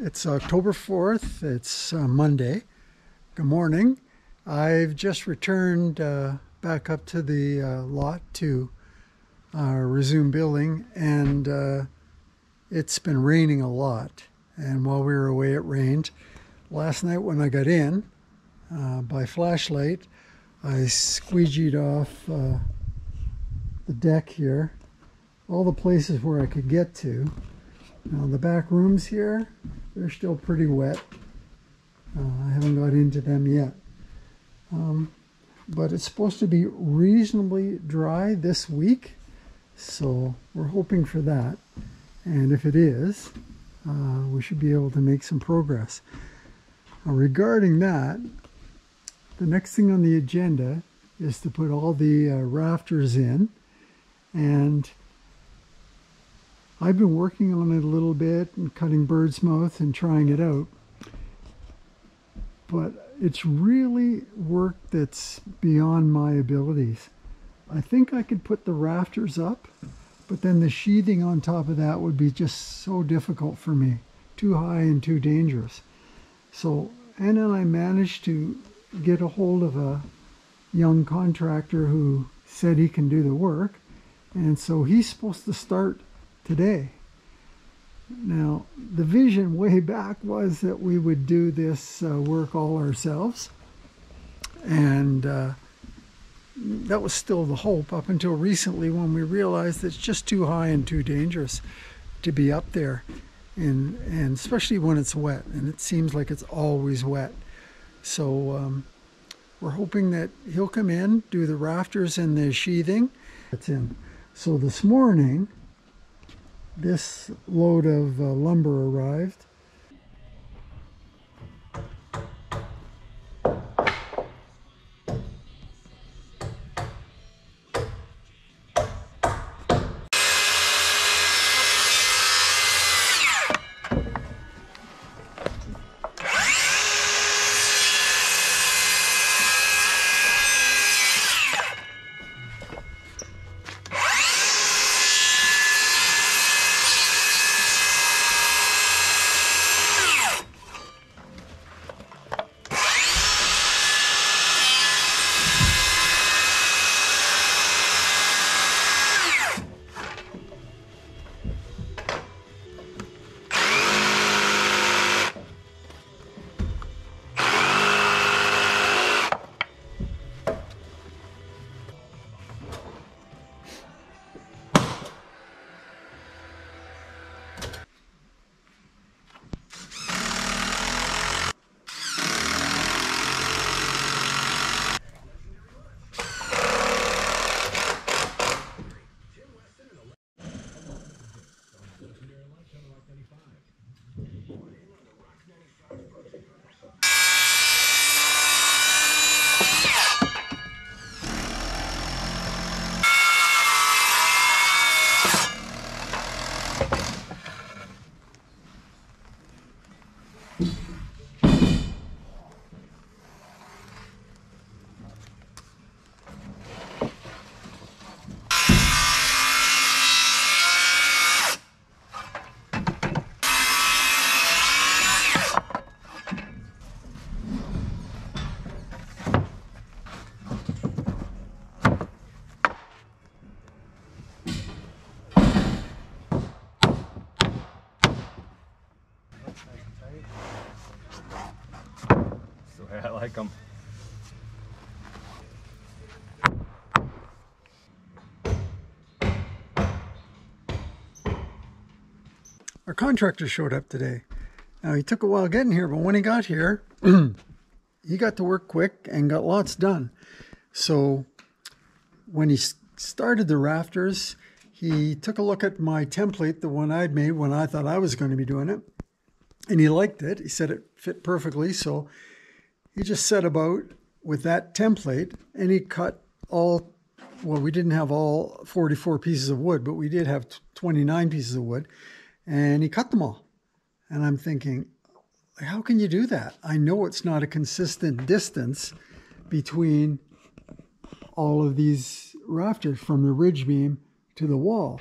It's October 4th. It's Monday. Good morning. I've just returned back up to the lot to resume building, and it's been raining a lot. And while we were away, it rained. Last night when I got in by flashlight, I squeegeed off the deck here, all the places where I could get to. Now the back rooms here, they're still pretty wet. I haven't got into them yet. But it's supposed to be reasonably dry this week, so we're hoping for that. And if it is, we should be able to make some progress. Regarding that, the next thing on the agenda is to put all the rafters in, and I've been working on it a little bit and cutting bird's mouth and trying it out, but it's really work that's beyond my abilities. I think I could put the rafters up, but then the sheathing on top of that would be just so difficult for me, too high and too dangerous. So Anna and I managed to get a hold of a young contractor who said he can do the work, and so he's supposed to start today. Now, the vision way back was that we would do this work all ourselves, and that was still the hope up until recently, when we realized it's just too high and too dangerous to be up there, and especially when it's wet, and it seems like it's always wet. So we're hoping that he'll come in, do the rafters and the sheathing. That's in. So this morning, this load of lumber arrived. I like them. Our contractor showed up today. Now, he took a while getting here, but when he got here, he got to work quick and got lots done. So when he started the rafters, he took a look at my template, the one I'd made when I thought I was going to be doing it, and he liked it. He said it fit perfectly, so he just set about with that template, and he cut all, well, we didn't have all 44 pieces of wood, but we did have 29 pieces of wood, and he cut them all. And I'm thinking, how can you do that? I know it's not a consistent distance between all of these rafters from the ridge beam to the wall.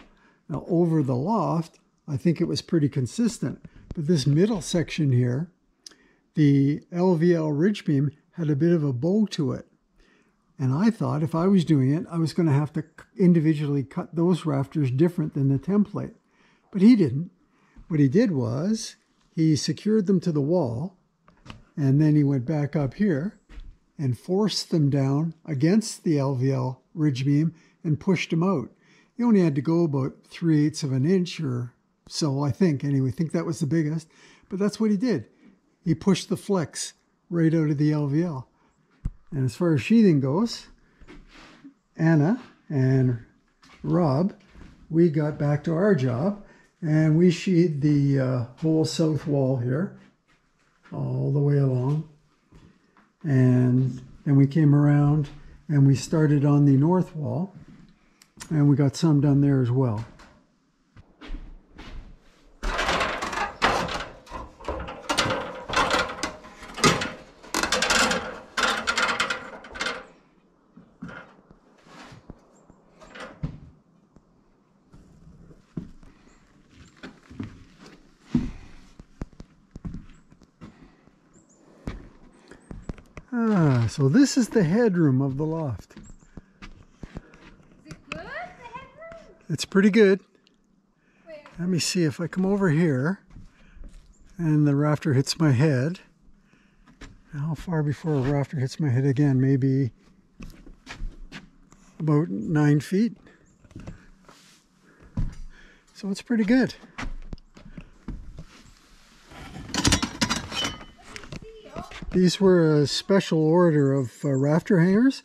Now, over the loft, I think it was pretty consistent. But this middle section here, the LVL ridge beam had a bit of a bow to it. And I thought if I was doing it, I was going to have to individually cut those rafters different than the template. But he didn't. What he did was he secured them to the wall, and then he went back up here and forced them down against the LVL ridge beam and pushed them out. He only had to go about 3/8 of an inch or so, I think. Anyway, I think that was the biggest. But that's what he did. He pushed the flex right out of the LVL. And as far as sheathing goes, Anna and Rob, we got back to our job and we sheathed the whole south wall here all the way along. And then we came around and we started on the north wall and we got some done there as well. So this is the headroom of the loft. Is it good, the headroom? It's pretty good. Wait. Let me see if I come over here and the rafter hits my head. How far before a rafter hits my head again? Maybe about 9 feet. So it's pretty good. These were a special order of rafter hangers.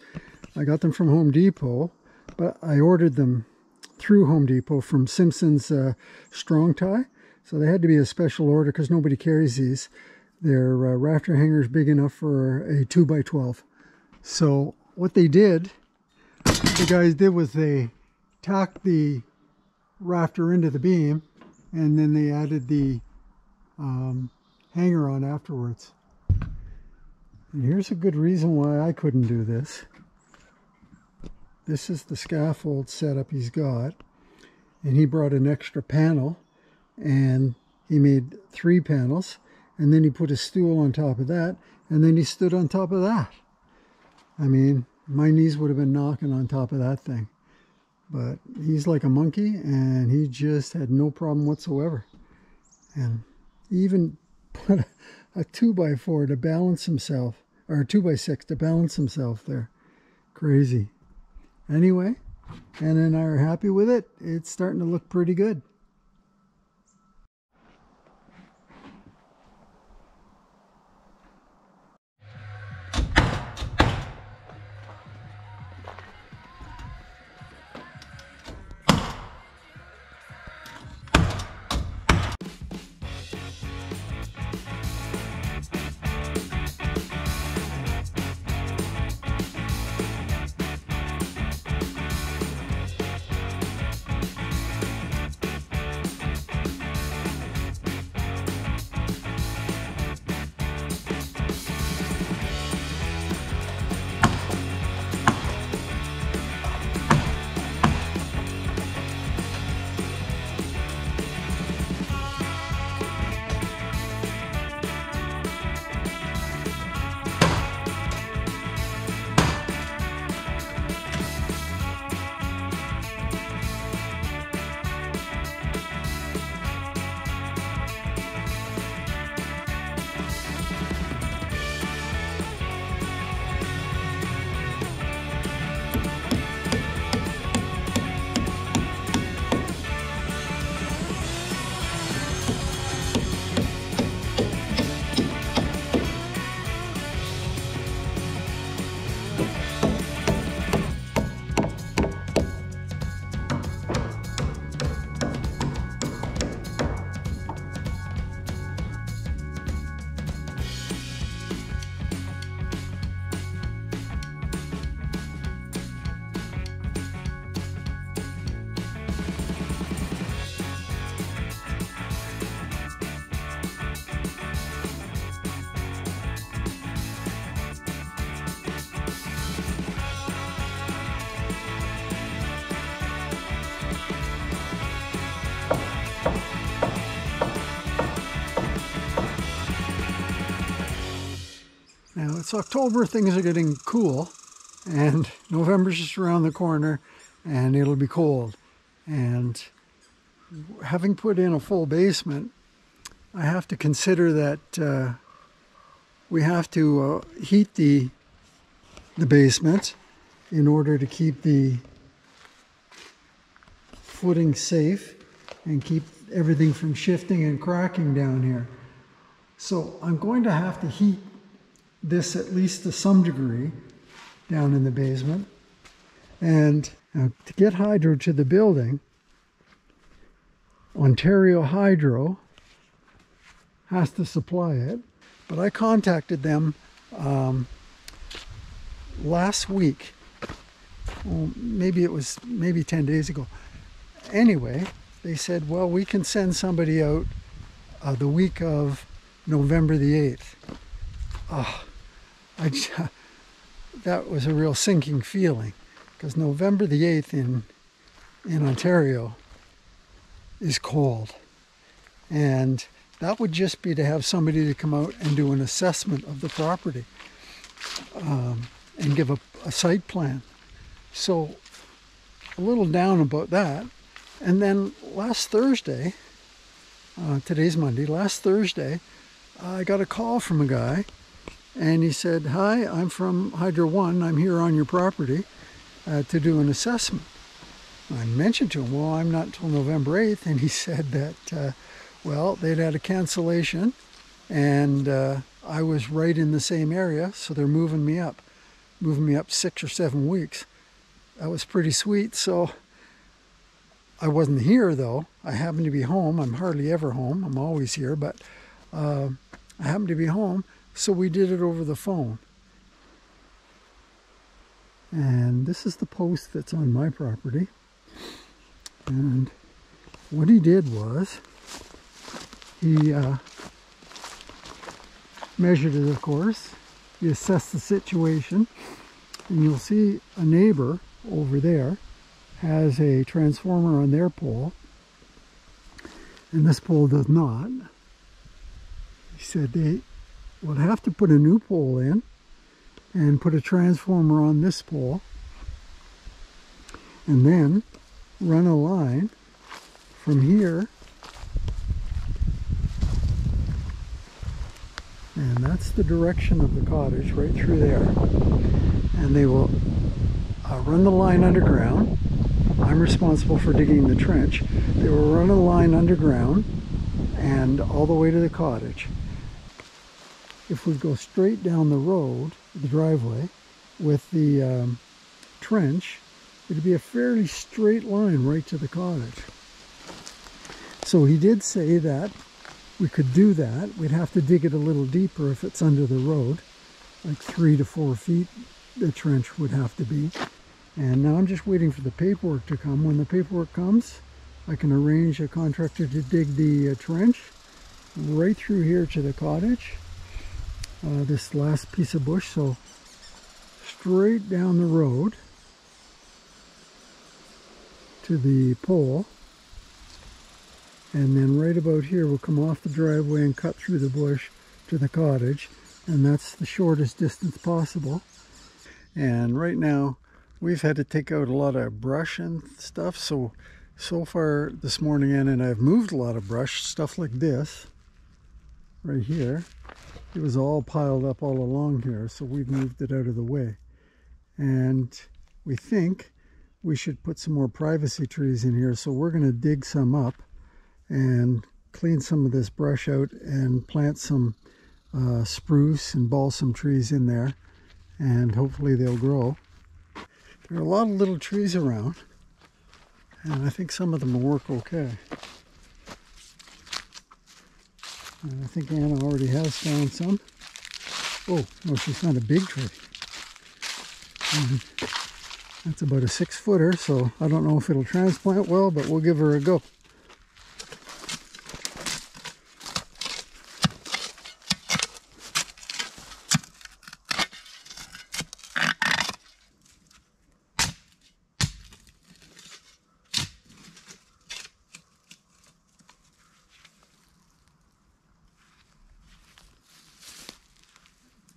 I got them from Home Depot, but I ordered them through Home Depot from Simpson's Strong Tie. So they had to be a special order because nobody carries these. They're rafter hangers big enough for a 2x12. So what the guys did was they tacked the rafter into the beam and then they added the hanger on afterwards. And here's a good reason why I couldn't do this. This is the scaffold setup he's got. And he brought an extra panel. And he made 3 panels. And then he put a stool on top of that. And then he stood on top of that. I mean, my knees would have been knocking on top of that thing. But he's like a monkey. And he just had no problem whatsoever. And he even put a 2x4 to balance himself. Or a 2x6 to balance himself there. Crazy. Anyway, Anna and I are happy with it. It's starting to look pretty good. It's October, things are getting cool, and November's just around the corner, and it'll be cold. And having put in a full basement, I have to consider that we have to heat the basement in order to keep the footing safe and keep everything from shifting and cracking down here. So I'm going to have to heat this at least to some degree down in the basement. And to get hydro to the building, Ontario Hydro has to supply it. But I contacted them last week. Well, maybe 10 days ago. Anyway, they said, well, we can send somebody out the week of November the 8th. That was a real sinking feeling, because November the 8th in Ontario is cold. And that would just be to have somebody to come out and do an assessment of the property and give a site plan. So a little down about that. And then last Thursday, today's Monday, last Thursday, I got a call from a guy, and he said, hi, I'm from Hydro One. I'm here on your property to do an assessment. I mentioned to him, well, I'm not until November 8th, and he said that, well, they'd had a cancellation, and I was right in the same area, so they're moving me up 6 or 7 weeks. That was pretty sweet. So I wasn't here, though. I happened to be home. I'm hardly ever home. I'm always here, but I happened to be home, so we did it over the phone. And this is the post that's on my property. And what he did was, he measured it, of course. He assessed the situation. And you'll see a neighbor over there has a transformer on their pole, and this pole does not. He said they would have to put a new pole in and put a transformer on this pole, and then run a line from here, and that's the direction of the cottage, right through there. And they will run the line underground. I'm responsible for digging the trench. They will run a line underground and all the way to the cottage. If we go straight down the road, the driveway, with the trench, it'd be a fairly straight line right to the cottage. So he did say that we could do that. We'd have to dig it a little deeper if it's under the road, like 3 to 4 feet the trench would have to be. And now I'm just waiting for the paperwork to come. When the paperwork comes, I can arrange a contractor to dig the trench right through here to the cottage. This last piece of bush, so straight down the road to the pole, and then right about here we'll come off the driveway and cut through the bush to the cottage, and that's the shortest distance possible. And right now we've had to take out a lot of brush and stuff, so far this morning, and I've moved a lot of brush, stuff like this right here. It was all piled up all along here, so we've moved it out of the way. And we think we should put some more privacy trees in here, so we're going to dig some up and clean some of this brush out and plant some spruce and balsam trees in there, and hopefully they'll grow. There are a lot of little trees around, and I think some of them will work okay. And I think Anna already has found some. Oh, no, she found a big tree. And that's about a 6-footer, so I don't know if it'll transplant well, but we'll give her a go.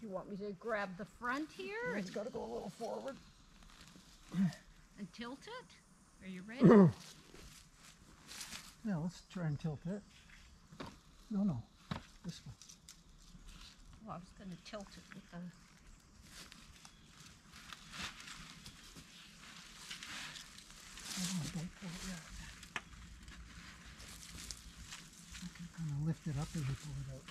you want me to grab the front here It's got to go a little forward. and tilt it? Are you ready? Yeah, let's try and tilt it. No, this way. Well, I was going to tilt it with the... Oh, don't pull it yet. I can kind of lift it up as you pull it out.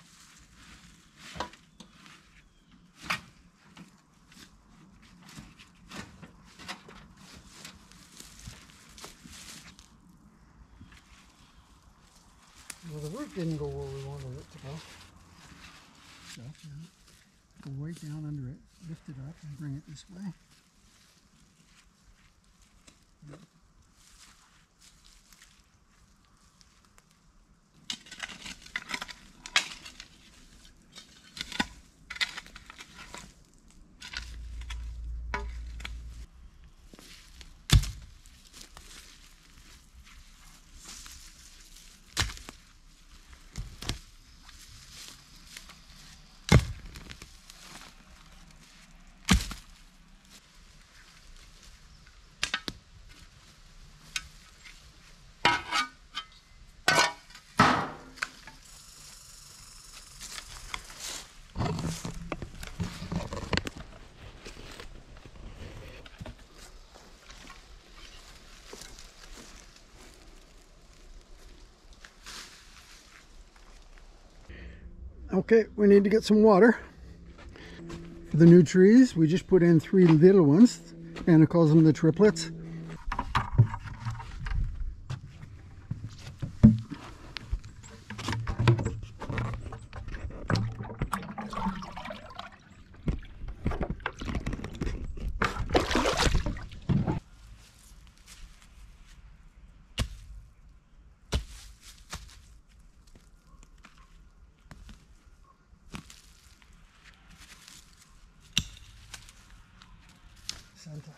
Well, the root didn't go where we wanted it to go. So, yeah, go right down under it, lift it up, and bring it this way. Yep. Okay, we need to get some water. For the new trees, we just put in 3 little ones. Anna calls them the triplets. Santa.